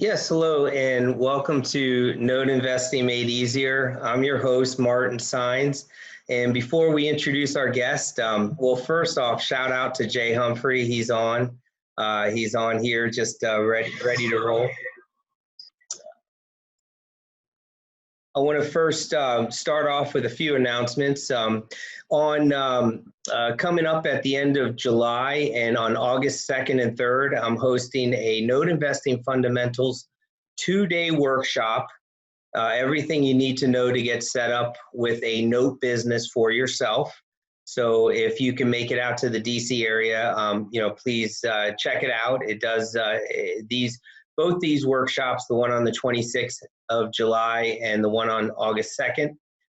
Yes, hello, and welcome to Node Investing Made Easier. I'm your host, Martin Sines. And before we introduce our guest, well, first off, shout out to Jay Humphrey. He's on. He's on here, just ready to roll. I want to first start off with a few announcements. Coming up at the end of July and on August 2nd and 3rd, I'm hosting a Node Investing Fundamentals 2-day workshop. Everything you need to know to get set up with a note business for yourself. So if you can make it out to the DC area, please check it out. It does both these workshops, the one on the 26th of July and the one on August 2nd,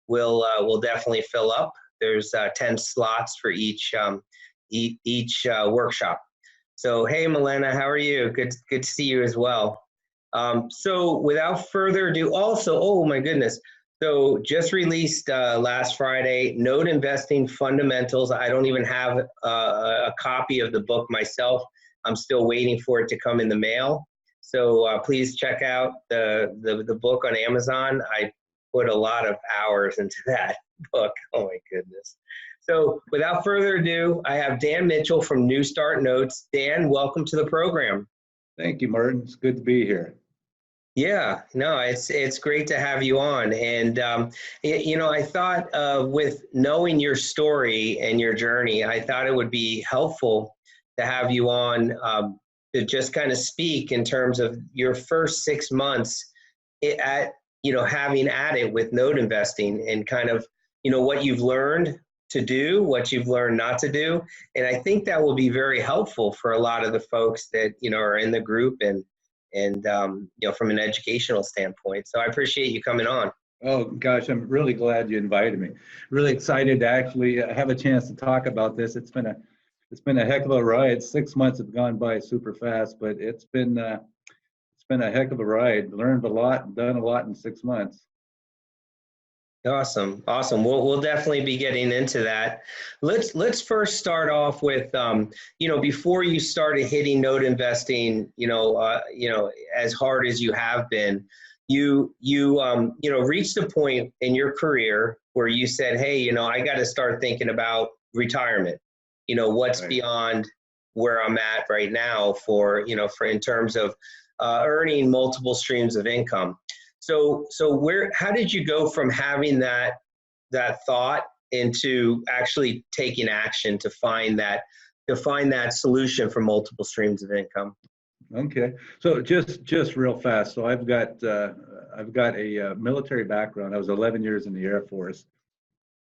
will definitely fill up. There's 10 slots for each workshop. So hey, Milena, how are you? Good to see you as well. So without further ado, also, oh my goodness. So just released last Friday, Node Investing Fundamentals. I don't even have a copy of the book myself. I'm still waiting for it to come in the mail. So please check out the book on Amazon. I put a lot of hours into that book. Oh my goodness. So without further ado, I have Dan Mitchell from New Start Notes. Dan, welcome to the program. Thank you, Martin. It's good to be here. Yeah, no, it's great to have you on. And, I thought with knowing your story and your journey, I thought it would be helpful to have you on to just kind of speak in terms of your first 6 months having at it with node investing and kind of, what you've learned to do, what you've learned not to do. And I think that will be very helpful for a lot of the folks that, are in the group and from an educational standpoint. So I appreciate you coming on. Oh gosh, I'm really glad you invited me. Really excited to actually have a chance to talk about this. It's been a heck of a ride. 6 months have gone by super fast, but it's been a heck of a ride. Learned a lot, done a lot in 6 months. Awesome. We'll definitely be getting into that. Let's first start off with, before you started hitting node investing, as hard as you have been, you reached a point in your career where you said, hey, I got to start thinking about retirement. What's Right. Beyond where I'm at right now for in terms of earning multiple streams of income. So how did you go from having that thought into actually taking action to find that solution for multiple streams of income? Okay, so just real fast. So I've got a military background. I was 11 years in the Air Force,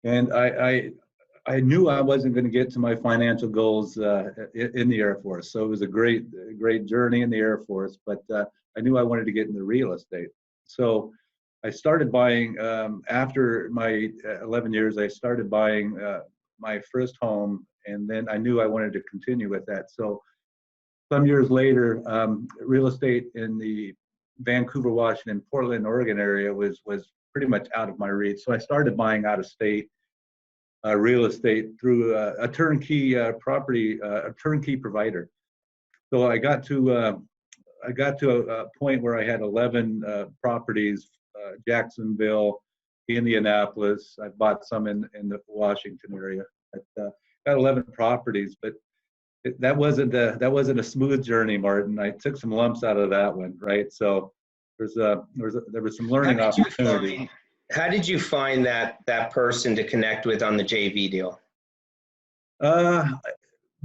and I knew I wasn't going to get to my financial goals in the Air Force. So it was a great journey in the Air Force, but I knew I wanted to get into real estate. So I started buying, after my 11 years, I started buying my first home, and then I knew I wanted to continue with that. So some years later, real estate in the Vancouver, Washington, Portland, Oregon area was pretty much out of my reach. So I started buying out of state real estate through a turnkey a turnkey provider. So I got to a point where I had 11 properties, Jacksonville, Indianapolis. I bought some in the Washington area. Got 11 properties, but that wasn't a smooth journey, Martin. I took some lumps out of that one, right? So there was some learning opportunity. How did you find that person to connect with on the JV deal?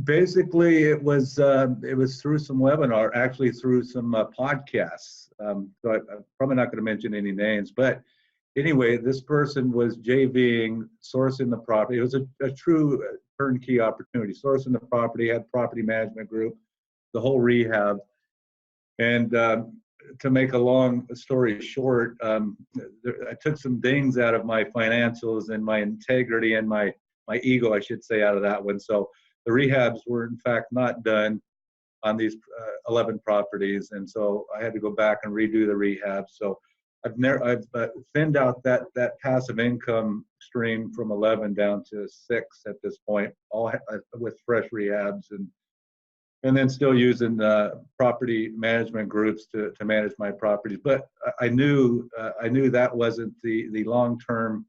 Basically, it was through some webinar, actually through some podcasts. So I'm probably not going to mention any names, but anyway, this person was JVing, sourcing the property. It was a true turnkey opportunity, sourcing the property, had property management group, the whole rehab. And to make a long story short, I took some dings out of my financials and my integrity and my ego, I should say, out of that one. So the rehabs were in fact not done on these 11 properties, and so I had to go back and redo the rehab. So I've thinned out that passive income stream from 11 down to 6 at this point, all with fresh rehabs, and and then still using property management groups to manage my properties. But I knew that wasn't the long-term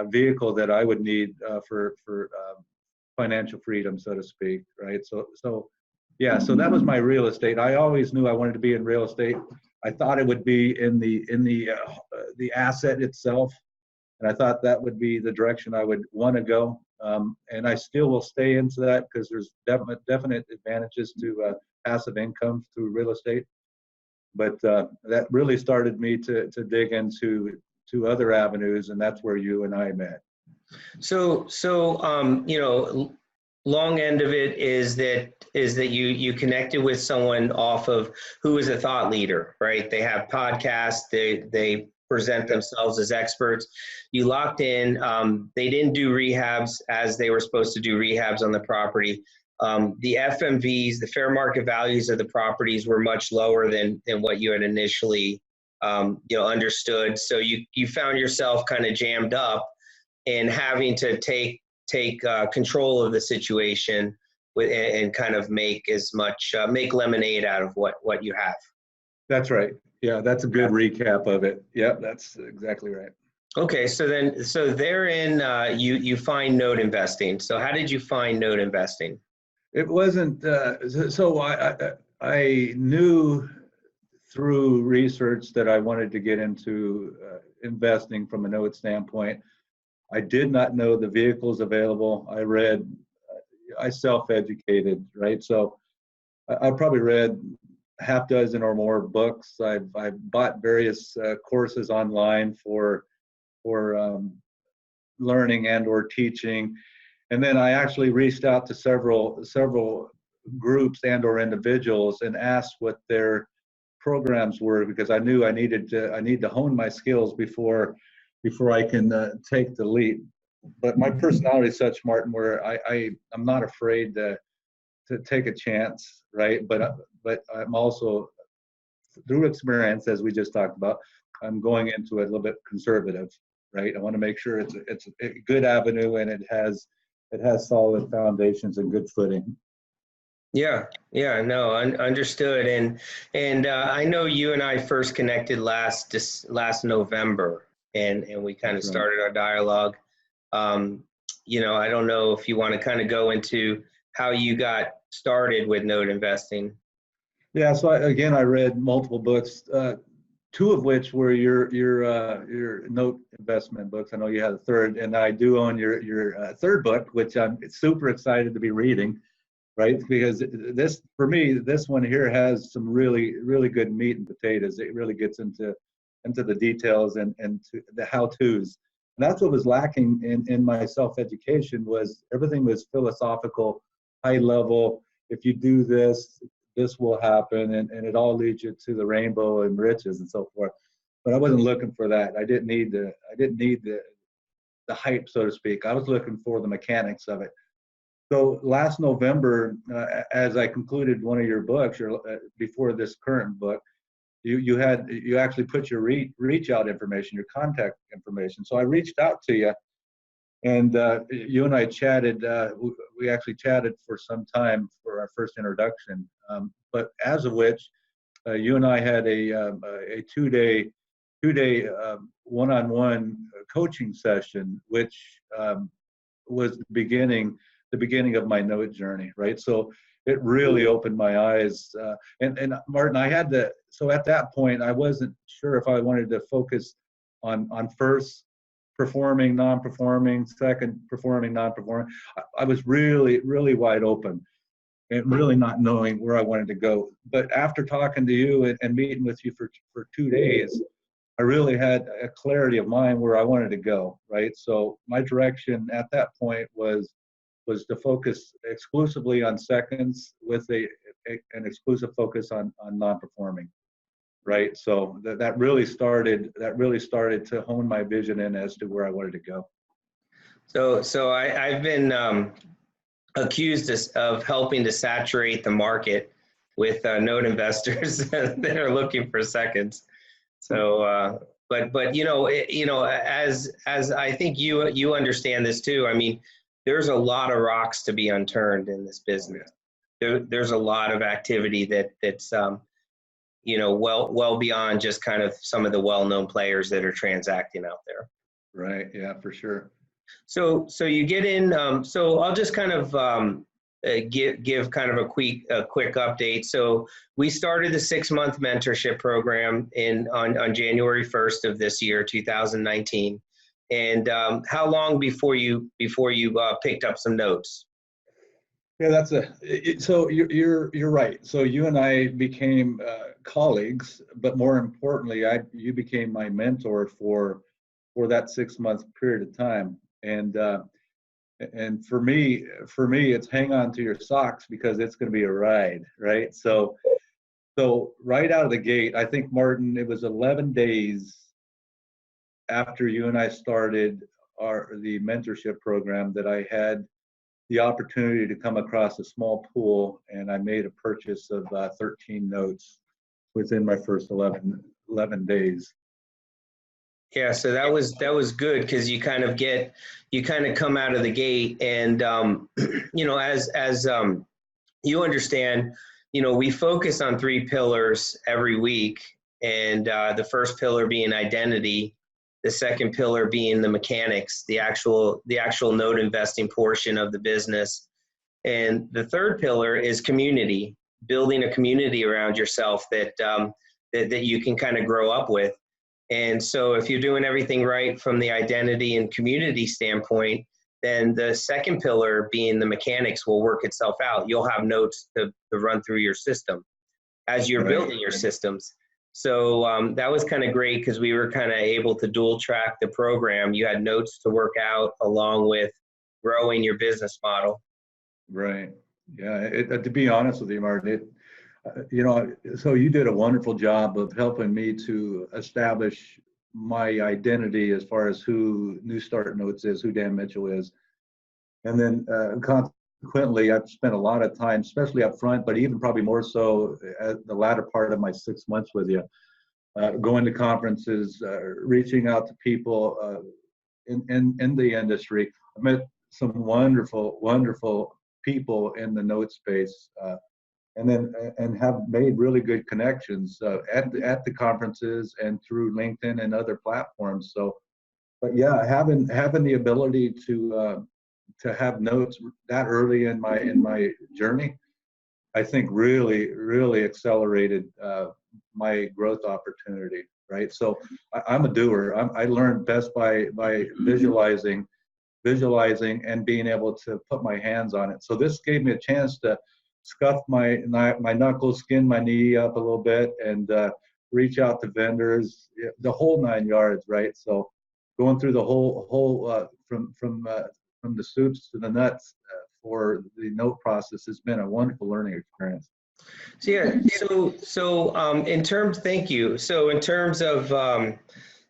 vehicle that I would need for financial freedom, so to speak, right? So yeah, so that was my real estate. I always knew I wanted to be in real estate. I thought it would be in the asset itself, and I thought that would be the direction I would want to go. And I still will stay into that because there's definite advantages to passive income through real estate. But that really started me to dig into other avenues, and that's where you and I met. So long end of it is that you connected with someone off of who is a thought leader, right? They have podcasts, they present themselves as experts. You locked in, they didn't do rehabs as they were supposed to do rehabs on the property. The FMVs, the fair market values of the properties were much lower than what you had initially understood. So you found yourself kind of jammed up and having to take control of the situation and kind of make lemonade out of what you have. That's right. Yeah, that's a good recap of it. Yeah, that's exactly right. Okay, so therein you find note investing. So how did you find note investing? It wasn't so I knew through research that I wanted to get into investing from a note standpoint. I did not know the vehicles available. I self-educated, right? So I probably read half dozen or more books. I've bought various courses online for learning and or teaching, and then I actually reached out to several groups and or individuals and asked what their programs were, because I knew I need to hone my skills before I can take the leap. But my personality is such, Martin, where I'm not afraid to take a chance, right? But I'm also, through experience, as we just talked about, I'm going into it a little bit conservative, right? I want to make sure it's a good avenue and it has solid foundations and good footing. Yeah, no, understood. And I know you and I first connected last November, and we kind of started our dialogue. I don't know if you want to kind of go into how you got started with note investing. Yeah, so I read multiple books, two of which were your note investment books. I know you had a third, and I do own your third book, which I'm super excited to be reading, right? Because this one here has some really, really good meat and potatoes. It really gets into the details and to the how-tos. And that's what was lacking in my self-education. Was everything was philosophical, high level. If you do this, this will happen, and it all leads you to the rainbow and riches and so forth. But I wasn't looking for that. I didn't need the hype, so to speak. I was looking for the mechanics of it. So last November, as I concluded one of your books, before this current book, you actually put your reach out information, your contact information. So I reached out to you, and you and I chatted. We actually chatted for some time for our first introduction. But as of which, you and I had a two-day one-on-one coaching session, which was the beginning of my note journey, right? So it really opened my eyes. And Martin, so at that point, I wasn't sure if I wanted to focus on first performing, non-performing, second performing, non-performing. I was really, really wide open and really not knowing where I wanted to go. But after talking to you and meeting with you for 2 days, I really had a clarity of mind where I wanted to go, right? So my direction at that point was to focus exclusively on seconds with an exclusive focus on non-performing, right? So that really started to hone my vision in as to where I wanted to go. So I've been accused of helping to saturate the market with note investors that are looking for seconds. So, but as I think you understand this too. I mean, there's a lot of rocks to be unturned in this business. there's a lot of activity that's well beyond just kind of some of the well-known players that are transacting out there. Right. Yeah, for sure. So you get in. So I'll just kind of give kind of a quick update. So we started the 6-month mentorship program on January 1st of this year, 2019. And how long before you picked up some notes? Yeah, so you're right. So you and I became colleagues, but more importantly, you became my mentor for that 6-month period of time. And for me, it's hang on to your socks because it's going to be a ride, right? So right out of the gate, I think, Martin, it was 11 days after you and I started the mentorship program that I had the opportunity to come across a small pool, and I made a purchase of 13 notes within my first 11 days. Yeah, so that was good because you kind of come out of the gate, and as you understand, we focus on 3 pillars every week, and the first pillar being identity, the second pillar being the mechanics, the actual note investing portion of the business, and the third pillar is community, building a community around yourself that you can kind of grow up with. And so if you're doing everything right from the identity and community standpoint, then the second pillar being the mechanics will work itself out. You'll have notes to run through your system as you're building your systems. So that was kind of great because we were kind of able to dual track the program. You had notes to work out along with growing your business model. Right. Yeah. To be honest with you, Martin, so you did a wonderful job of helping me to establish my identity as far as who New Start Notes is, who Dan Mitchell is. And then consequently, I've spent a lot of time, especially up front, but even probably more so at the latter part of my 6 months with you, going to conferences, reaching out to people in the industry. I met some wonderful, wonderful people in the note space. And have made really good connections at the conferences and through LinkedIn and other platforms. So, but yeah, having the ability to have notes that early in my journey, I think really accelerated my growth opportunity. Right. So I'm a doer. I learned best by visualizing and being able to put my hands on it. So this gave me a chance to scuff my knuckles, skin my knee up a little bit, and reach out to vendors, the whole 9 yards, right? So going through the whole from the soups to the nuts for the note process has been a wonderful learning experience. So yeah, so in terms, thank you. So in terms of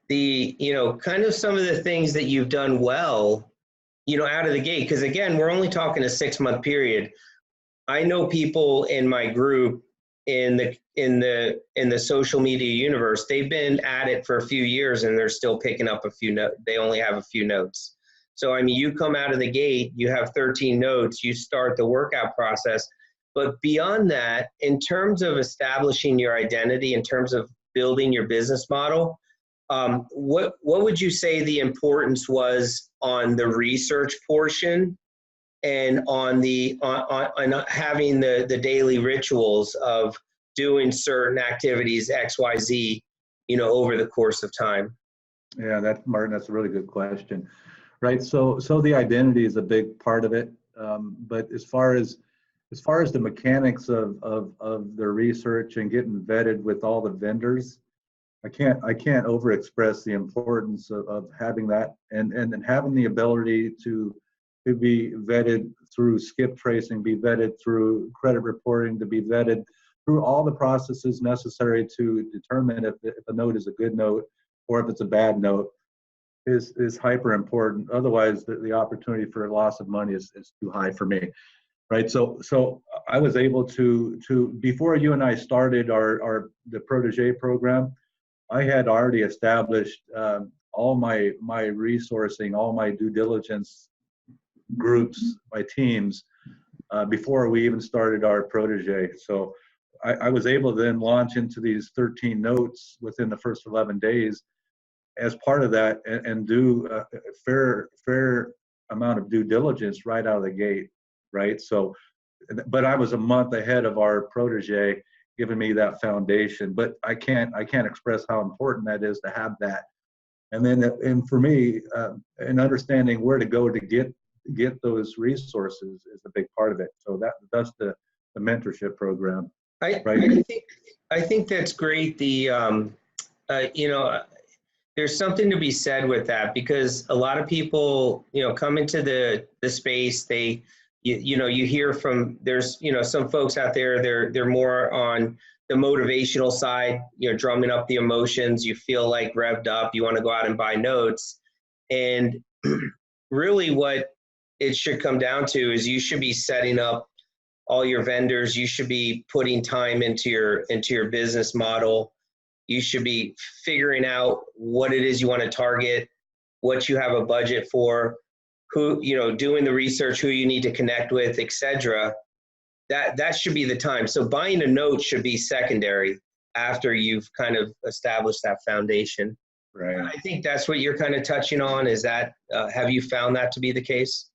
the kind of some of the things that you've done well, out of the gate, because again, we're only talking a 6-month period. I know people in my group in the social media universe, they've been at it for a few years and they're still picking up a few notes. They only have a few notes. So, I mean, you come out of the gate, you have 13 notes, you start the workout process. But beyond that, in terms of establishing your identity, in terms of building your business model, what would you say the importance was on the research portion and on having the daily rituals of doing certain activities, XYZ, over the course of time? Yeah, Martin, that's a really good question. Right. So the identity is a big part of it. But as far as the mechanics of the research and getting vetted with all the vendors, I can't overexpress the importance of having that and having the ability to be vetted through skip tracing, be vetted through credit reporting, to be vetted through all the processes necessary to determine if a note is a good note or if it's a bad note is hyper important. Otherwise, the opportunity for a loss of money is too high for me. Right. So I was able to before you and I started the protege program, I had already established all my resourcing, all my due diligence groups, my teams before we even started our protege. So I was able to then launch into these 13 notes within the first 11 days as part of that, and do a fair amount of due diligence right out of the gate, right? So, but I was a month ahead of our protege, giving me that foundation. But I can't express how important that is to have that. And then, and for me, and understanding where to go to get those resources is a big part of it. So that's the mentorship program, right? I think that's great. You know, there's something to be said with that, because a lot of people, come into the space. You hear from, there's, some folks out there, they're more on the motivational side, drumming up the emotions. You feel like revved up, you want to go out and buy notes. And really what it should come down to is you should be setting up all your vendors. You should be putting time into your business model. You should be figuring out what it is you want to target, what you have a budget for, who, doing the research, who you need to connect with, etc. That should be the time. So buying a note should be secondary after you've kind of established that foundation. Right. I think that's what you're kind of touching on. Is that, have you found that to be the case?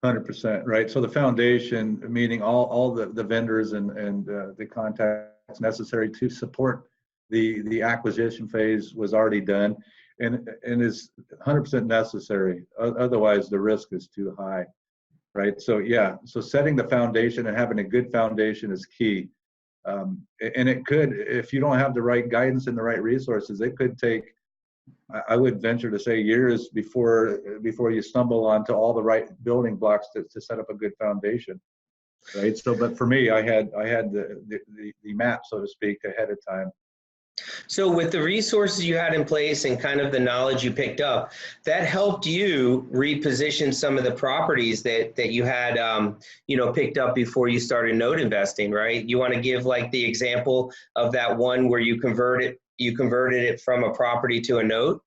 100%, right. So the foundation, meaning all the vendors and the contacts necessary to support the acquisition phase, was already done, and is 100% necessary. Otherwise, the risk is too high, right? So yeah, so setting the foundation and having a good foundation is key. And it could, if you don't have the right guidance and the right resources, it could take, I would venture to say, years before you stumble onto all the right building blocks to set up a good foundation, right? So, but for me, I had the map, so to speak, ahead of time. So with the resources you had in place and kind of the knowledge you picked up, that helped you reposition some of the properties that you had, picked up before you started note investing, right? You want to give like the example of that one where you converted it from a property to a note?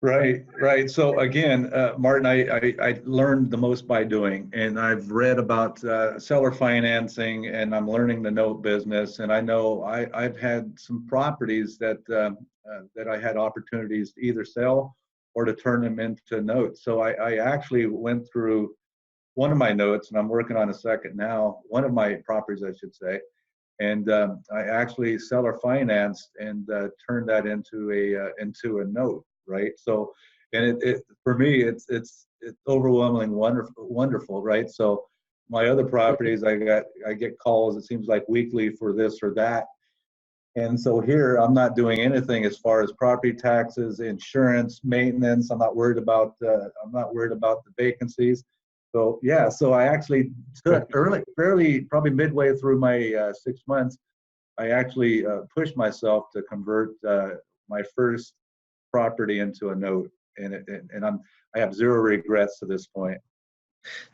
Right. So again, Martin, I learned the most by doing, and I've read about seller financing, and I'm learning the note business. And I know I've had some properties that I had opportunities to either sell or to turn them into notes. So I actually went through one of my notes, and I'm working on a second now. One of my properties, I should say, and I actually seller financed and turned that into a note. Right. So, and it for me, it's overwhelmingly wonderful. Right. So my other properties, I get calls, it seems like weekly, for this or that. And so here I'm not doing anything as far as property taxes, insurance, maintenance. I'm not worried about the vacancies. So yeah, so I actually took probably midway through my 6 months, I actually pushed myself to convert my first property into a note, and I have zero regrets to this point.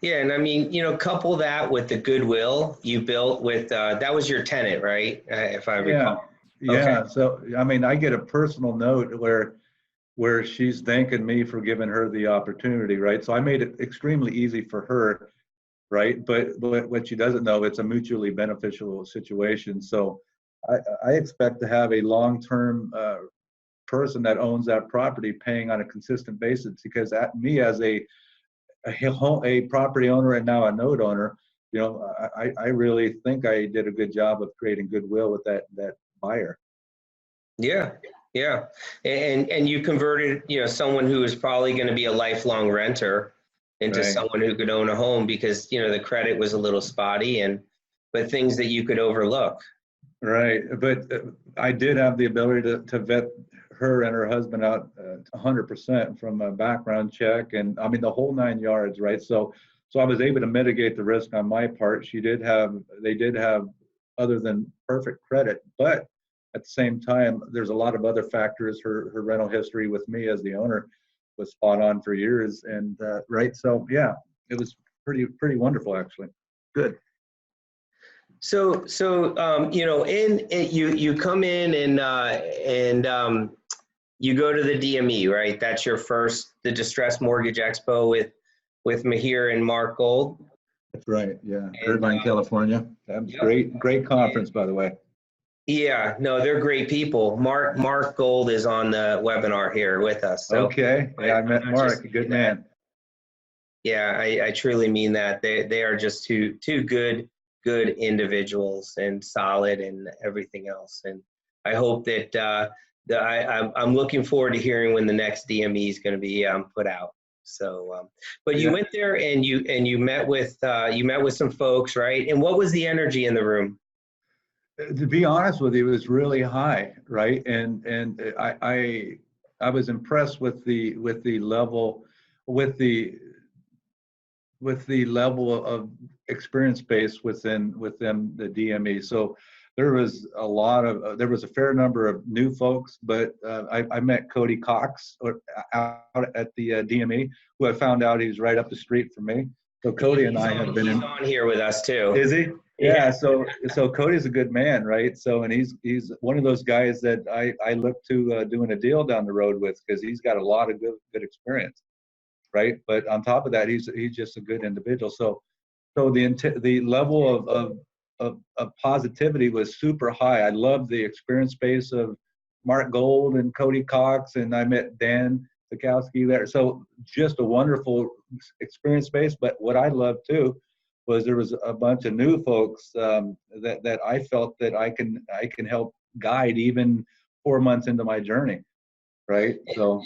Yeah, and I mean, couple that with the goodwill you built with that was your tenant, right? If I recall. Yeah. So I mean, I get a personal note where she's thanking me for giving her the opportunity, right? So I made it extremely easy for her, right? But what she doesn't know, it's a mutually beneficial situation. So I expect to have a long-term person that owns that property paying on a consistent basis, because me as a property owner and now a note owner, I really think I did a good job of creating goodwill with that buyer. Yeah, and you converted someone who is probably going to be a lifelong renter into Right. someone who could own a home, because the credit was a little spotty, but things that you could overlook. Right, but I did have the ability to vet her and her husband out 100% from a background check, and I mean the whole 9 yards, right? So I was able to mitigate the risk on my part. They did have other than perfect credit, but at the same time, there's a lot of other factors. Her rental history with me as the owner was spot on for years, and right. So yeah, it was pretty wonderful, actually. Good. So you come in and you go to the DME, right? That's your first, the Distressed Mortgage Expo with Mahir and Mark Gold. That's right. Yeah. And Irvine, California. That was yep. great conference, by the way. Yeah, no, they're great people. Mark Gold is on the webinar here with us. So Okay. Yeah, I met I'm not just Mark. A saying good that. man. Yeah, I truly mean that. They are just two good individuals and solid and everything else. And I hope that I'm looking forward to hearing when the next DME is going to be put out. So, but you Yeah. went there and you met with some folks, right? And what was the energy in the room? To be honest with you, it was really high, right? And I was impressed with the level with the level of experience base within the DME. So there was there was a fair number of new folks, but I met Cody Cox out at the DME, who I found out he's right up the street from me. So Cody and I have been He's on here with us too. Is he? Yeah. Yeah. So Cody's a good man, right? So and he's one of those guys that I look to doing a deal down the road with, because he's got a lot of good experience, right? But on top of that, he's just a good individual. So the level of positivity was super high. I love the experience base of Mark Gold and Cody Cox, and I met Dan Sikowski there. So just a wonderful experience base. But what I loved too was there was a bunch of new folks that I felt that I can help guide even 4 months into my journey. Right. So,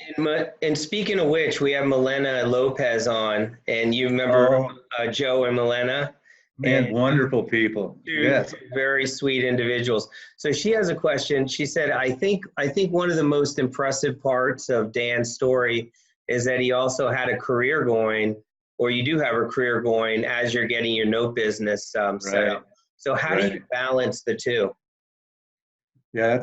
And speaking of which, we have Milena Lopez on, and you remember Joe and Milena? Man, And wonderful people. Yes. two very sweet individuals. So she has a question. She said, I think one of the most impressive parts of Dan's story is that he also had a career going, or you do have a career going as you're getting your note business set up. So how do you balance the two? Yeah,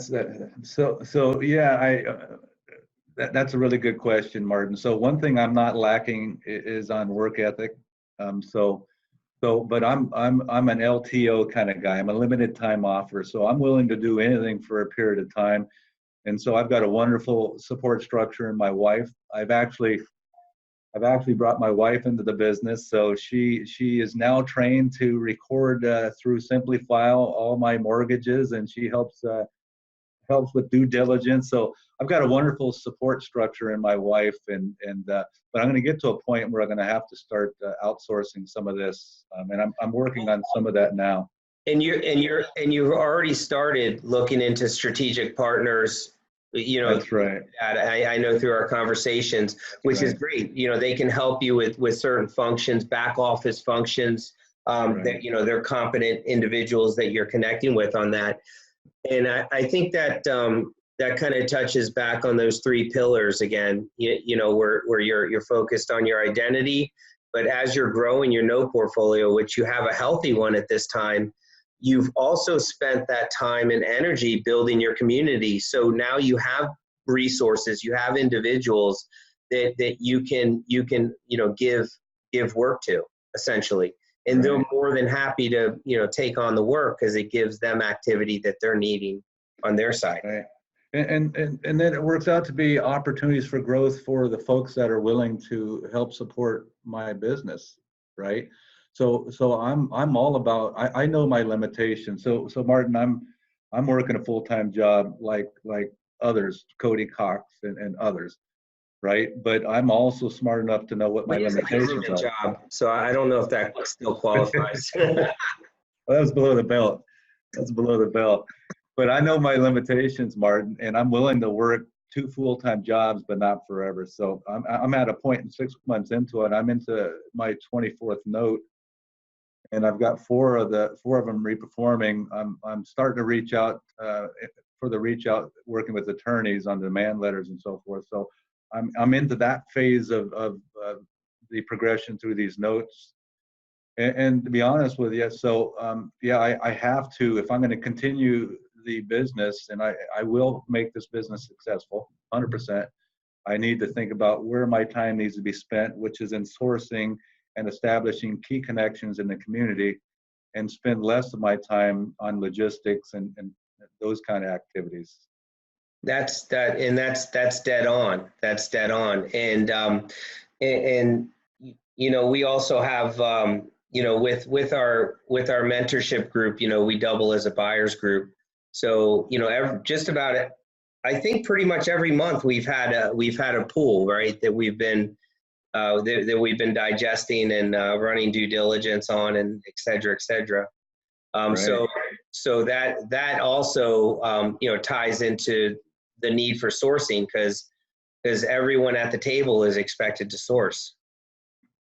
that's a really good question, Martin. So one thing I'm not lacking is on work ethic. But I'm an LTO kind of guy. I'm a limited time offer, so I'm willing to do anything for a period of time. And so I've got a wonderful support structure in my wife. I've actually brought my wife into the business, so she is now trained to record through Simplifile all my mortgages, and she helps with due diligence. So I've got a wonderful support structure in my wife, but I'm going to get to a point where I'm going to have to start outsourcing some of this, and I'm working on some of that now. And you've already started looking into strategic partners. That's right. I know through our conversations, which is great. They can help you with certain functions, back office functions. That they're competent individuals that you're connecting with on that. And I think that that kind of touches back on those three pillars again. Where you're focused on your identity, but as you're growing your note portfolio, which you have a healthy one at this time, you've also spent that time and energy building your community. So now you have resources, you have individuals that you can give work to, essentially. And they're more than happy to take on the work, because it gives them activity that they're needing on their side. Right. And then it works out to be opportunities for growth for the folks that are willing to help support my business, right? So I'm all about, I know my limitations. So Martin, I'm working a full-time job like others, Cody Cox and others, right? But I'm also smart enough to know what my limitations are. Job, so I don't know if that still qualifies. Well, that was below the belt. That's below the belt. But I know my limitations, Martin, and I'm willing to work 2 full-time jobs, but not forever. So I'm at a point in 6 months into it. I'm into my 24th note, and I've got 4 of them reperforming. I'm starting to reach out working with attorneys on demand letters and so forth. So I'm into that phase of the progression through these notes. And to be honest with you, so I have to, if I'm going to continue the business, and I will make this business successful, 100%. I need to think about where my time needs to be spent, which is in sourcing and establishing key connections in the community, and spend less of my time on logistics and those kind of activities. That's dead on. That's dead on. And we also have with our mentorship group, we double as a buyers group. So, just about it. I think pretty much every month we've had a pool, right, that we've been digesting and running due diligence on, and et cetera, et cetera. Right. So that also ties into the need for sourcing, because everyone at the table is expected to source.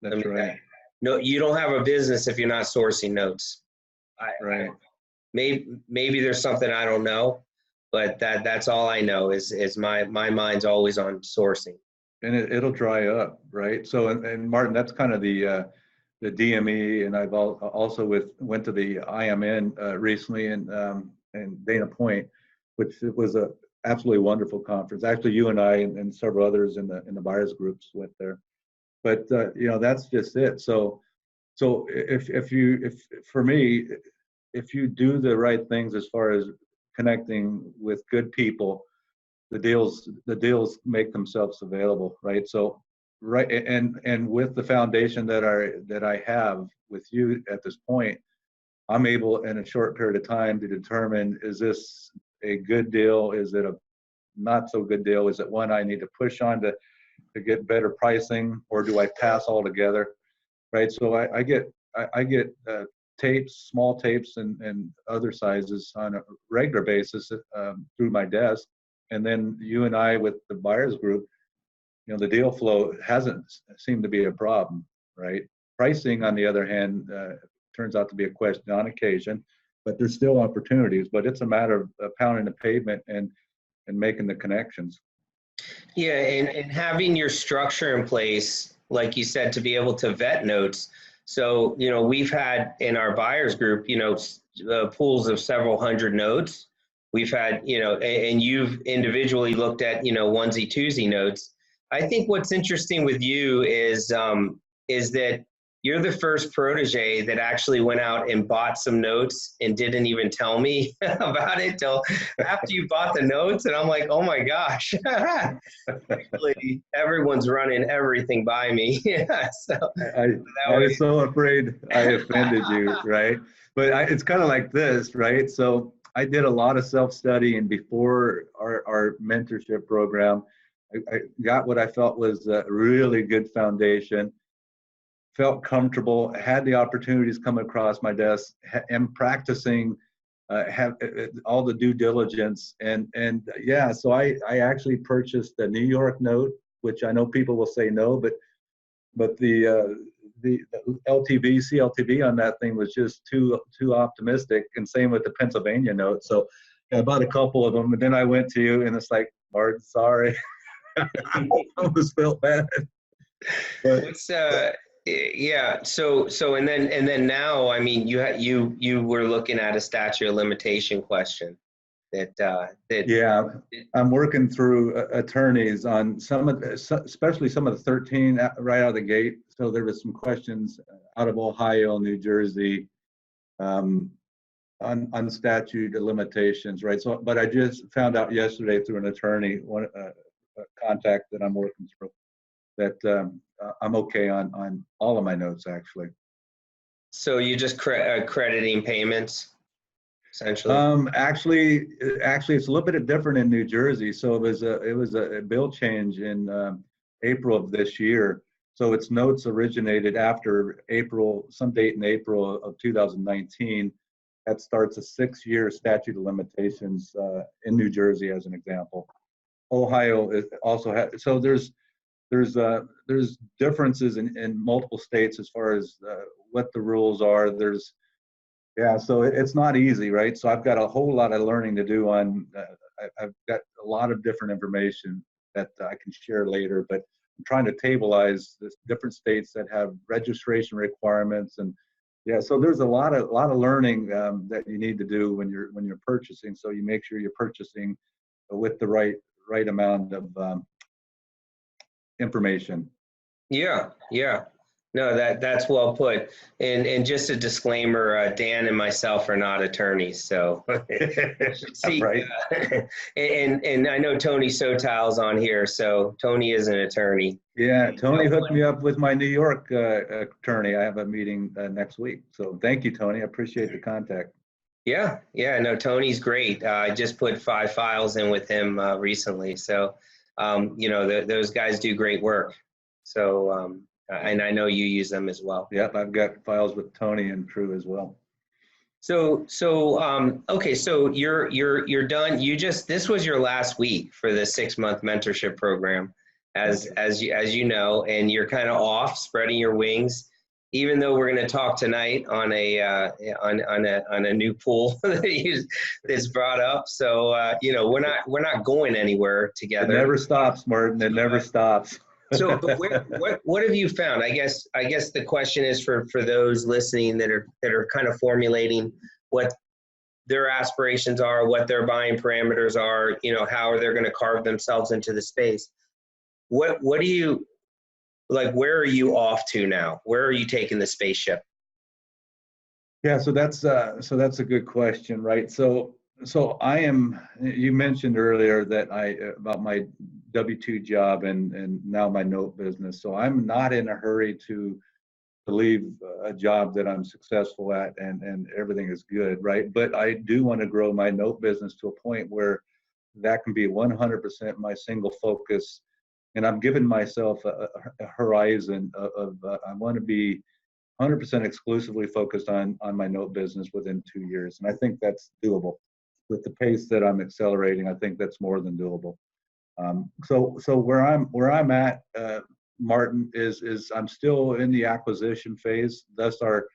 That's right. No, you don't have a business if you're not sourcing notes. Right. Maybe there's something I don't know, but that's all I know is my mind's always on sourcing. And it'll dry up, right? So, and Martin, that's kind of the DME, and I've also went to the IMN recently in Dana Point, which was a absolutely wonderful conference. Actually, you and I and several others in the buyers groups went there. But that's just it. So if for me, if you do the right things as far as connecting with good people, the deals make themselves available, right? So right, and with the foundation that I have with you at this point, I'm able in a short period of time to determine, is this a good deal? Is it a not so good deal? Is it one I need to push on to get better pricing, or do I pass altogether? Right. So I get tapes, small tapes, and other sizes on a regular basis through my desk, and then you and I with the buyers group, the deal flow hasn't seemed to be a problem, right? Pricing, on the other hand, turns out to be a question on occasion, but there's still opportunities. But it's a matter of pounding the pavement and making the connections. Yeah, and having your structure in place, like you said, to be able to vet notes. So, we've had in our buyers group, pools of several hundred notes. We've had, and you've individually looked at, onesie twosie notes. I think what's interesting with you is that you're the first protege that actually went out and bought some notes and didn't even tell me about it till after you bought the notes. And I'm like, oh my gosh, actually, everyone's running everything by me. Yeah, so I was so afraid I offended you, right? But it's kind of like this, right? So I did a lot of self-study, and before our mentorship program, I got what I felt was a really good foundation, felt comfortable, had the opportunities come across my desk, and practicing, have all the due diligence, and yeah, so I actually purchased the New York note, which I know people will say no, but the LTV, CLTV on that thing was just too optimistic, and same with the Pennsylvania note. So I bought a couple of them, and then I went to you, and it's like, Martin, sorry. I almost felt bad. But it's yeah. So and then now, I mean, you were looking at a statute of limitation question that yeah, I'm working through attorneys on especially some of the 13 right out of the gate. So there was some questions out of Ohio, New Jersey, on statute of limitations, right? So, but I just found out yesterday through an attorney, a contact that I'm working through, that I'm okay on all of my notes, actually. So you just crediting payments, essentially? Actually, it's a little bit different in New Jersey. So it was a bill change in April of this year. So its notes originated after April, some date in April of 2019. That starts a 6-year statute of limitations in New Jersey, as an example. Ohio also has. So there's differences in multiple states as far as what the rules are. So it's not easy, right? So I've got a whole lot of learning to do on. I've got a lot of different information that I can share later, but I'm trying to tableize the different states that have registration requirements, and yeah, so there's a lot of learning that you need to do when you're purchasing. So you make sure you're purchasing with the right amount of information. Yeah. No, that's well put. And just a disclaimer, Dan and myself are not attorneys, so you should see. Right. And I know Tony Sotal's on here, so Tony is an attorney. Yeah, Tony hooked me up with my New York attorney. I have a meeting next week. So thank you, Tony. I appreciate the contact. Yeah, yeah, no, Tony's great. I just put 5 files in with him recently, so you know, those guys do great work. So and I know you use them as well. Yep, I've got files with Tony and True as well. Okay, so you're done. This was your last week for the 6-month mentorship program, as you know, and you're kind of off, spreading your wings. Even though we're going to talk tonight on a new pool that's brought up, so you know, we're not going anywhere together. It never stops, Martin. It never stops. So, but what have you found? I guess the question is for those listening that are kind of formulating what their aspirations are, what their buying parameters are. You know, how are they going to carve themselves into the space? What do you like? Where are you off to now? Where are you taking the spaceship? Yeah, so that's a good question, right? So I am. You mentioned earlier that about my W-2 job and now my note business. So I'm not in a hurry to leave a job that I'm successful at and everything is good, right? But I do want to grow my note business to a point where that can be 100% my single focus. And I'm giving myself a horizon of I want to be 100% exclusively focused on my note business within 2 years. And I think that's doable. With the pace that I'm accelerating, I think that's more than doable. So where I'm at, Martin, is I'm still in the acquisition phase. That's our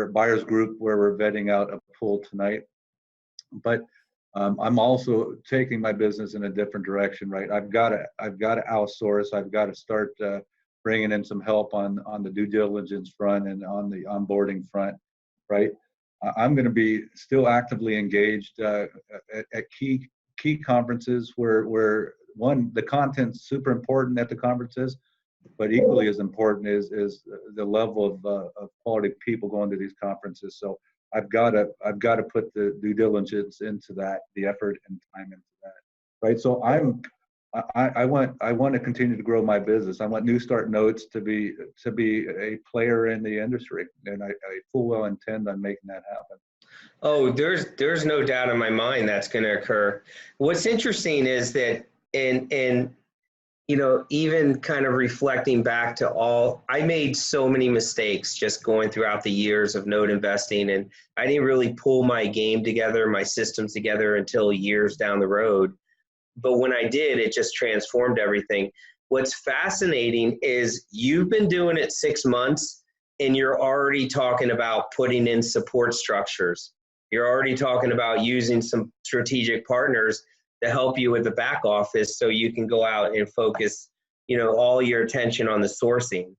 buyers group where we're vetting out a pool tonight. But I'm also taking my business in a different direction, right? I've got to outsource. I've got to start bringing in some help on the due diligence front and on the onboarding front, right? I'm going to be still actively engaged at key conferences where one, the content's super important at the conferences, but equally as important is the level of quality people going to these conferences. So I've got to put the due diligence into that, the effort and time into that, right? So I want to continue to grow my business. I want New Start Notes to be a player in the industry, and I full well intend on making that happen. Oh, there's no doubt in my mind that's going to occur. What's interesting is that in you know, even kind of reflecting back to I made so many mistakes just going throughout the years of note investing, and I didn't really pull my game together, my systems together until years down the road. But when I did, it just transformed everything. What's fascinating is you've been doing it 6 months and you're already talking about putting in support structures. You're already talking about using some strategic partners to help you with the back office so you can go out and focus, you know, all your attention on the sourcing.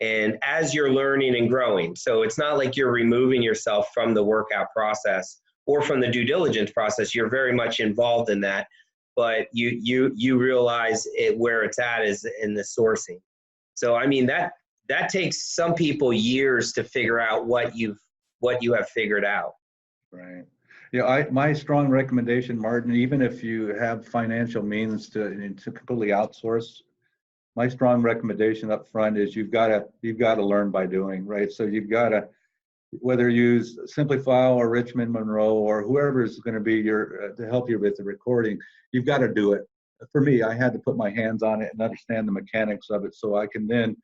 And as you're learning and growing, so it's not like you're removing yourself from the workout process or from the due diligence process. You're very much involved in that, but you realize where it's at is in the sourcing. So I mean that takes some people years to figure out what you have figured out. Right. Yeah, my strong recommendation, Martin, even if you have financial means to completely outsource, my strong recommendation up front is you've got to learn by doing, right? So you've got to, whether you use Simplify or Richmond Monroe or whoever is going to be to help you with the recording, you've got to do it. For me, I had to put my hands on it and understand the mechanics of it so I can then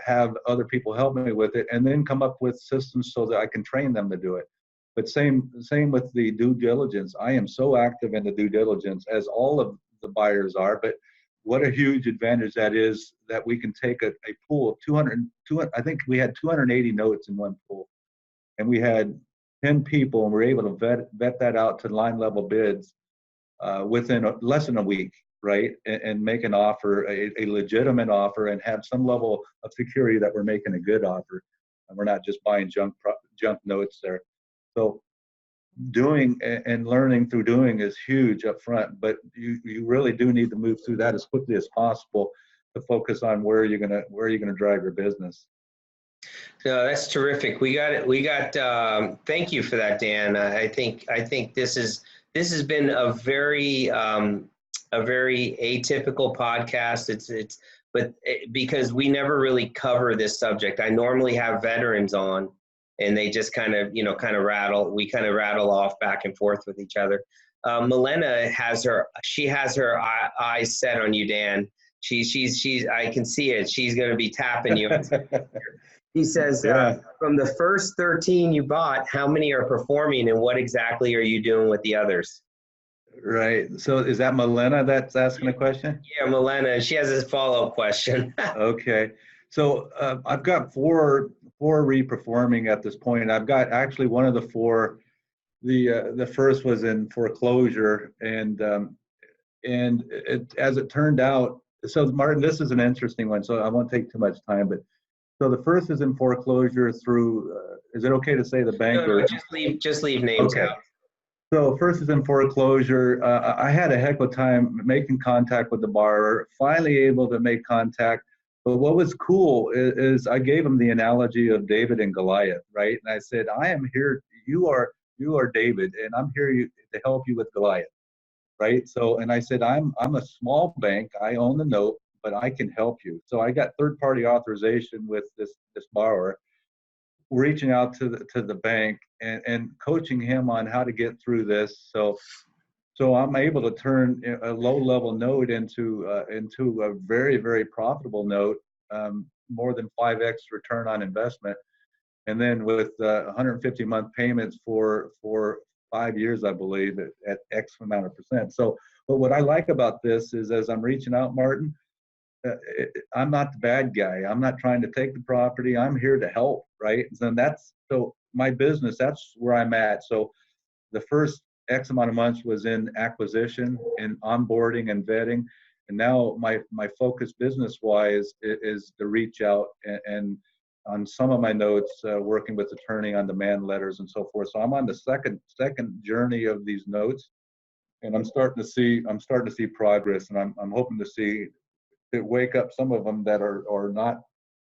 have other people help me with it and then come up with systems so that I can train them to do it. But same with the due diligence. I am so active in the due diligence as all of the buyers are, but what a huge advantage that is that we can take a pool of 200, I think we had 280 notes in one pool, and we had 10 people, and we were able to vet that out to line level bids within less than a week, right? And make an offer, a legitimate offer, and have some level of security that we're making a good offer, and we're not just buying junk notes there. So doing and learning through doing is huge up front, but you really do need to move through that as quickly as possible to focus on where you're gonna drive your business. No, that's terrific. We got it. Thank you for that, Dan. I think this has been a very atypical podcast. Because we never really cover this subject. I normally have veterans on, and they just kind of rattle off back and forth with each other. Milena has her eyes set on you, Dan. She's I can see it. She's going to be tapping you. He says, Yeah. from the first 13 you bought, how many are performing, and what exactly are you doing with the others? Right. So is that Milena that's asking a question? Yeah, Milena. She has a follow-up question. Okay. So I've got four reperforming at this point. I've got actually one of the four. The first was in foreclosure, and as it turned out, so Martin, this is an interesting one. So I won't take too much time, but so the first is in foreclosure through. Is it okay to say the bank? No, just leave names out. So first is in foreclosure. I had a heck of a time making contact with the borrower. Finally able to make contact. But what was cool is I gave him the analogy of David and Goliath, right? And I said, I am here. You are David, and I'm here to help you with Goliath, right? So, and I said, I'm a small bank. I own the note, but I can help you. So I got third-party authorization with this borrower, reaching out to the bank and coaching him on how to get through this. So I'm able to turn a low-level note into a very, very profitable note, more than 5x return on investment, and then with 150-month payments for 5 years, I believe, at X amount of percent. So, but what I like about this is, as I'm reaching out, Martin, I'm not the bad guy. I'm not trying to take the property. I'm here to help, right? And so my business, that's where I'm at. So the first X amount of months was in acquisition and onboarding and vetting. And now my focus business-wise is to reach out and on some of my notes, working with attorney on demand letters and so forth. So I'm on the second journey of these notes, and I'm starting to see progress, and I'm hoping to see to wake up some of them that are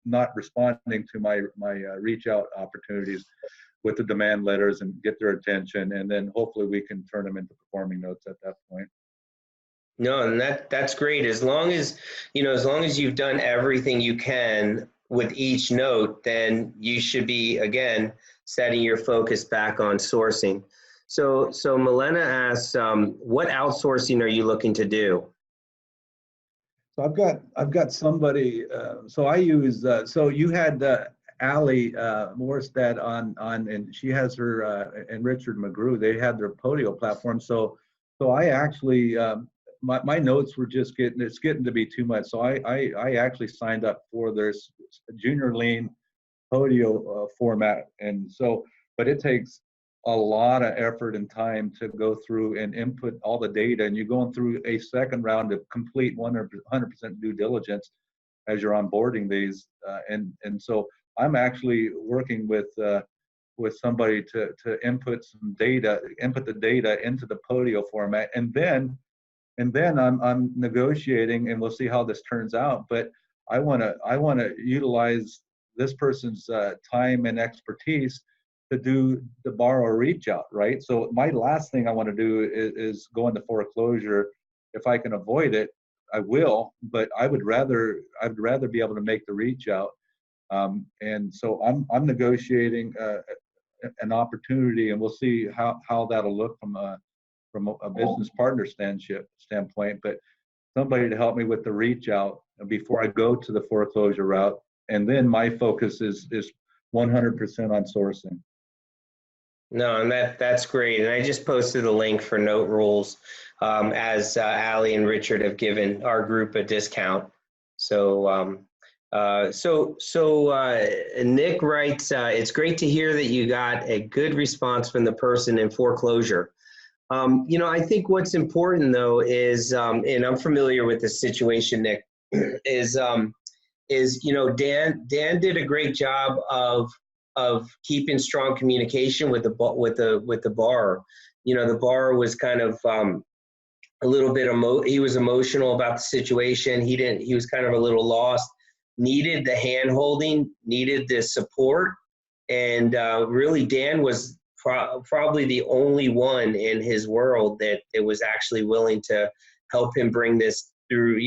not responding to my reach out opportunities with the demand letters and get their attention, and then hopefully we can turn them into performing notes at that point. No, and that's great. As long as you've done everything you can with each note, then you should be, again, setting your focus back on sourcing. So Milena asks, what outsourcing are you looking to do? So I've got somebody. So I use. So you had Allie Morstad on, and she has her and Richard McGrew. They had their Podio platform. So I actually my notes were just getting to be too much. So I actually signed up for their junior lean Podio format, and so but it takes a lot of effort and time to go through and input all the data, and you're going through a second round of complete 100% due diligence as you're onboarding these, and so I'm actually working with somebody to input the data into the Podio format, and then I'm negotiating, and we'll see how this turns out. But I want to utilize this person's time and expertise to do the borrower reach out, right? So my last thing I want to do is go into foreclosure. If I can avoid it, I will, but I'd rather be able to make the reach out. And so I'm negotiating an opportunity, and we'll see how that'll look from a business partner standpoint. But somebody to help me with the reach out before I go to the foreclosure route, and then my focus is 100% on sourcing. No, and that's great. And I just posted a link for Note Rules, as Allie and Richard have given our group a discount. So Nick writes, it's great to hear that you got a good response from the person in foreclosure. I think what's important though is, and I'm familiar with this situation, Nick, is Dan did a great job of keeping strong communication with the borrower. The borrower was kind of a little bit he was emotional about the situation. He was kind of a little lost, needed the hand holding, needed the support. And really, Dan was probably the only one in his world that was actually willing to help him bring this through,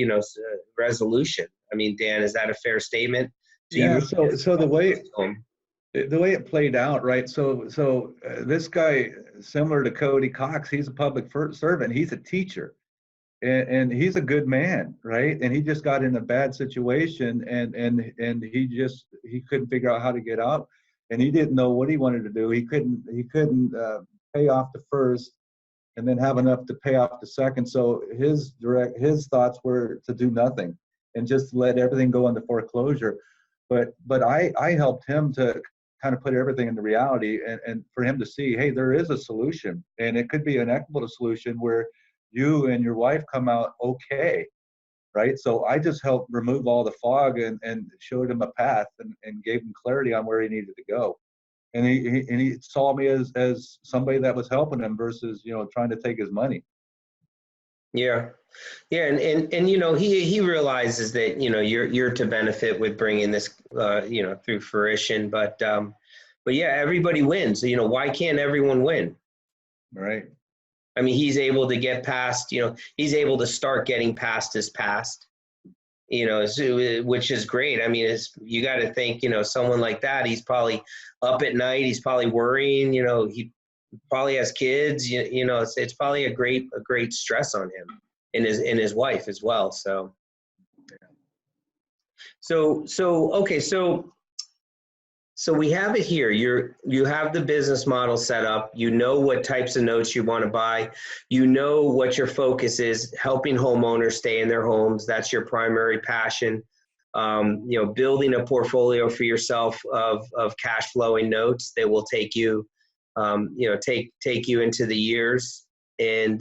resolution. I mean, Dan, is that a fair statement? So you Yeah. really So the way it played out, right? So this guy, similar to Cody Cox, he's a public servant. He's a teacher, and he's a good man, right? And he just got in a bad situation, and he couldn't figure out how to get out, and he didn't know what he wanted to do. He couldn't pay off the first, and then have enough to pay off the second. So his thoughts were to do nothing and just let everything go into foreclosure. But I helped him to kind of put everything into reality, and for him to see, hey, there is a solution, and it could be an equitable solution where you and your wife come out okay, right? So I just helped remove all the fog and showed him a path and gave him clarity on where he needed to go. And he saw me as somebody that was helping him versus, trying to take his money. Yeah. Yeah. And he realizes that, you're to benefit with bringing this, through fruition, but yeah, everybody wins. So, why can't everyone win? Right. I mean, he's able to get past, he's able to start getting past his past, which is great. I mean, you got to think, someone like that, he's probably up at night. He's probably worrying, he probably has kids, it's probably a great stress on him and his wife as well. Okay. So we have it here. You have the business model set up. You know what types of notes you want to buy. You know what your focus is, helping homeowners stay in their homes. That's your primary passion. Building a portfolio for yourself of cash flowing notes that will take you, take you into the years, and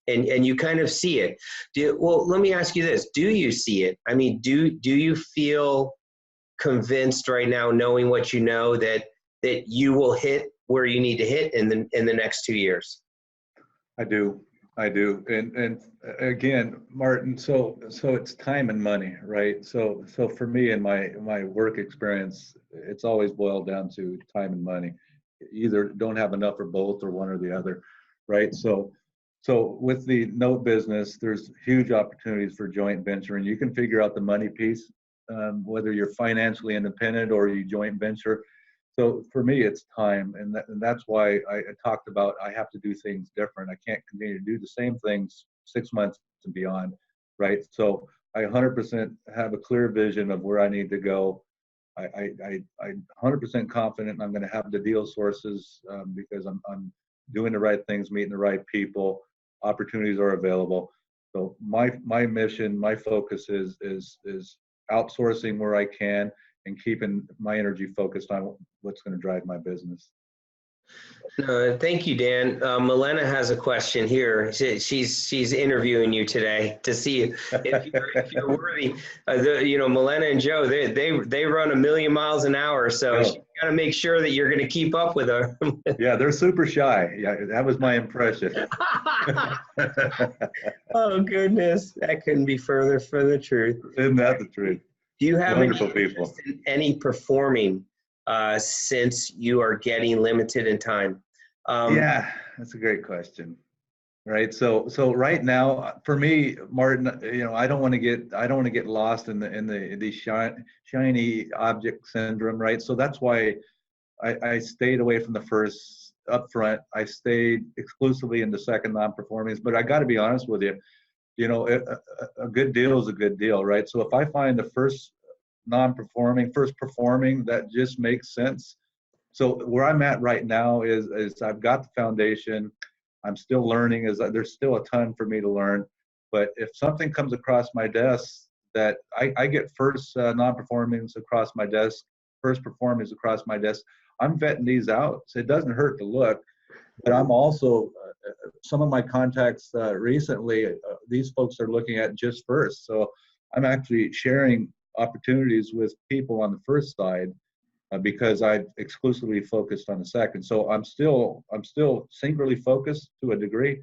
you kind of see it. Well, let me ask you this: do you see it? I mean, do you feel convinced right now, knowing what you know, that you will hit where you need to hit in the next 2 years? I do. And again, Martin, so it's time and money, right? So for me in my work experience, it's always boiled down to time and money. Either don't have enough or both, or one or the other, right? So with the note business, there's huge opportunities for joint venture, and you can figure out the money piece, whether you're financially independent or you joint venture. So for me, it's time, and that's why I talked about I have to do things different. I can't continue to do the same things 6 months and beyond, right? So I 100% have a clear vision of where I need to go. I'm 100% confident I'm going to have the deal sources, because I'm doing the right things, meeting the right people, opportunities are available. So my mission, my focus is outsourcing where I can and keeping my energy focused on what's going to drive my business. Thank you, Dan. Milena has a question here. She's interviewing you today to see if you're worthy. Milena and Joe, they run 1,000,000 miles an hour, so she's got to make sure that you're going to keep up with her. Yeah, they're super shy. Yeah, that was my impression. Oh goodness, that couldn't be further from the truth. Isn't that the truth? Do you have wonderful people in any performing since you are getting limited in time? Yeah, that's a great question. Right. So right now, for me, Martin, I don't want to get lost in the shiny object syndrome. Right. So that's why I stayed away from the first up front. I stayed exclusively in the second non-performings. But I got to be honest with you, a good deal is a good deal. Right. So if I find the first performing, that just makes sense. So where I'm at right now is I've got the foundation. I'm still learning. There's still a ton for me to learn. But if something comes across my desk that I get first non-performings across my desk, first performings across my desk, I'm vetting these out. So it doesn't hurt to look. But I'm also, some of my contacts recently, these folks are looking at just first. So I'm actually sharing opportunities with people on the first side, because I've exclusively focused on the second. So I'm still singularly focused to a degree,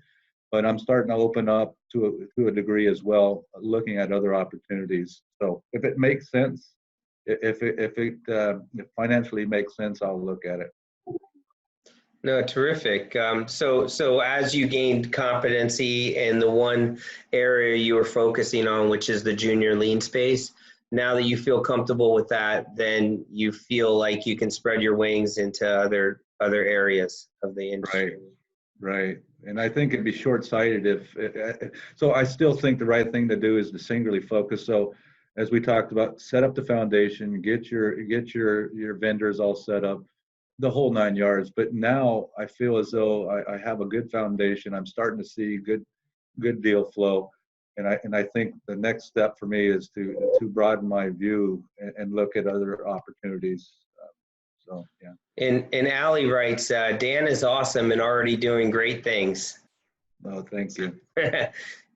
but I'm starting to open up to a degree as well, looking at other opportunities. So if it makes sense, if financially makes sense, I'll look at it. No, terrific. So as you gained competency in the one area you were focusing on, which is the junior lean space, now that you feel comfortable with that, then you feel like you can spread your wings into other areas of the industry. Right. And I think it'd be short-sighted so I still think the right thing to do is to singularly focus. So as we talked about, set up the foundation, get your vendors all set up, the whole 9 yards. But now I feel as though I have a good foundation. I'm starting to see good deal flow. And I think the next step for me is to broaden my view and look at other opportunities. So yeah. And Allie writes, Dan is awesome and already doing great things. Oh, thank you.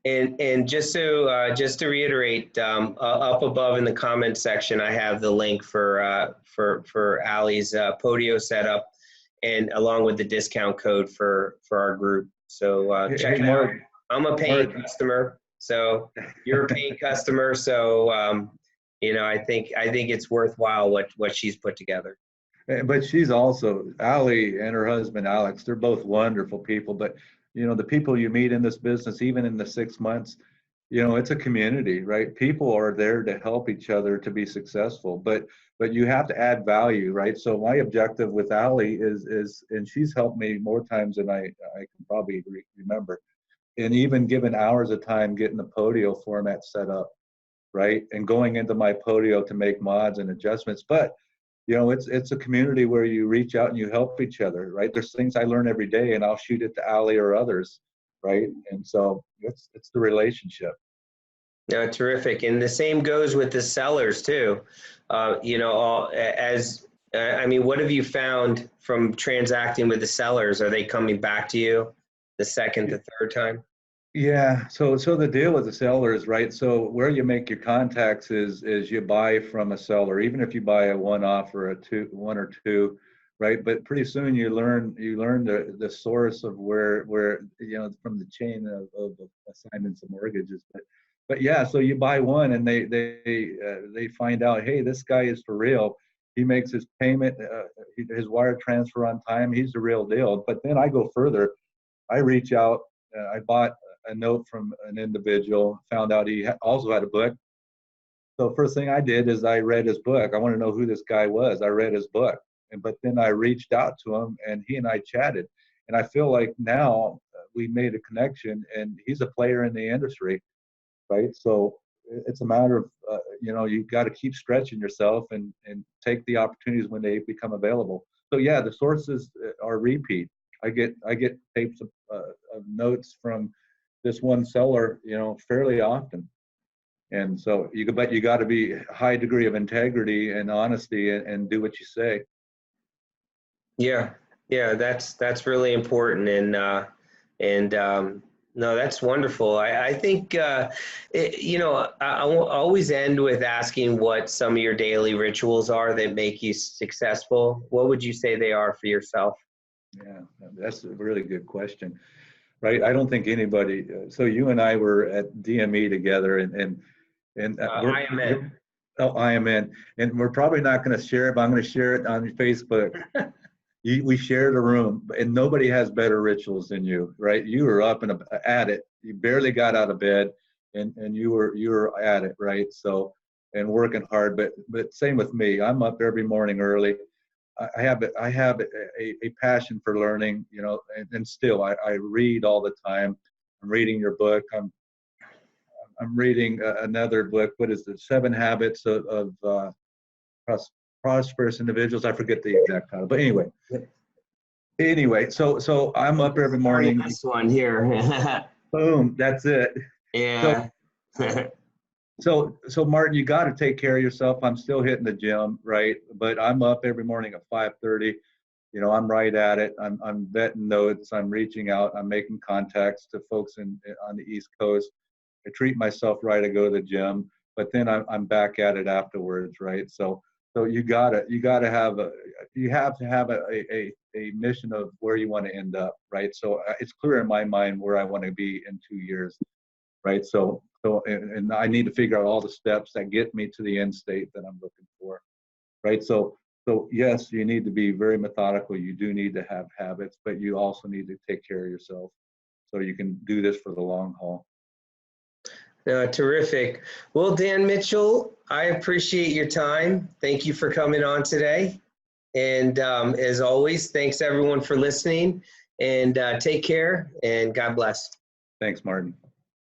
And just to reiterate, up above in the comments section, I have the link for Allie's Podio setup, and along with the discount code for our group. So check it out. I'm a paying customer, so you're a paying customer. So I think it's worthwhile what she's put together. But she's also, Allie and her husband Alex, they're both wonderful people. But the people you meet in this business, even in the 6 months, it's a community, right? People are there to help each other to be successful, but you have to add value, right? So my objective with Allie is, and she's helped me more times than I can probably remember, and even given hours of time getting the Podio format set up, right? And going into my Podio to make mods and adjustments. But it's a community where you reach out and you help each other, right? There's things I learn every day, and I'll shoot it to Allie or others, right? And so it's the relationship. No, terrific. And the same goes with the sellers too. What have you found from transacting with the sellers? Are they coming back to you the second, the third time? Yeah. So the deal with the sellers, right? So where you make your contacts is you buy from a seller, even if you buy a one-off or one or two, right? But pretty soon you learn the source of where from the chain of assignments and mortgages. But yeah, so you buy one and they find out, hey, this guy is for real. He makes his payment, his wire transfer on time. He's the real deal. But then I go further. I reach out. I bought a note from an individual, found out he also had a book. So first thing I did is I read his book. I want to know who this guy was. I read his book, but then I reached out to him and he and I chatted. And I feel like now we made a connection, and he's a player in the industry, right? So it's a matter of, you got to keep stretching yourself and take the opportunities when they become available. So yeah, the sources are repeat. I get tapes of notes from this one seller, fairly often. And so you got to be a high degree of integrity and honesty and do what you say. Yeah, that's really important, and no, that's wonderful. I think I always end with asking what some of your daily rituals are that make you successful. What would you say they are for yourself? Yeah, that's a really good question, right? I don't think anybody. So you and I were at DME together, and IMN. Oh, IMN, and we're probably not going to share it, but I'm going to share it on Facebook. We shared a room, and nobody has better rituals than you, right? You were up and at it. You barely got out of bed, and you were at it, right? So, and working hard. But same with me. I'm up every morning early. I have a passion for learning, and still I read all the time. I'm reading your book. I'm reading another book. What is it? 7 Habits of Prosperous Individuals. I forget the exact title, but anyway. So I'm up every morning. This one here. Boom. That's it. Yeah. So Martin, you got to take care of yourself. I'm still hitting the gym, right? But I'm up every morning at 5:30. I'm right at it. I'm vetting notes. I'm reaching out. I'm making contacts to folks on the East Coast. I treat myself right. I go to the gym, but then I'm back at it afterwards, right? So So you gotta have you have to have a mission of where you want to end up, right? So it's clear in my mind where I want to be in 2 years, right? And I need to figure out all the steps that get me to the end state that I'm looking for, right? So yes, you need to be very methodical. You do need to have habits, but you also need to take care of yourself so you can do this for the long haul. Terrific. Well, Dan Mitchell, I appreciate your time. Thank you for coming on today. And as always, thanks everyone for listening, and take care, and God bless. Thanks, Martin.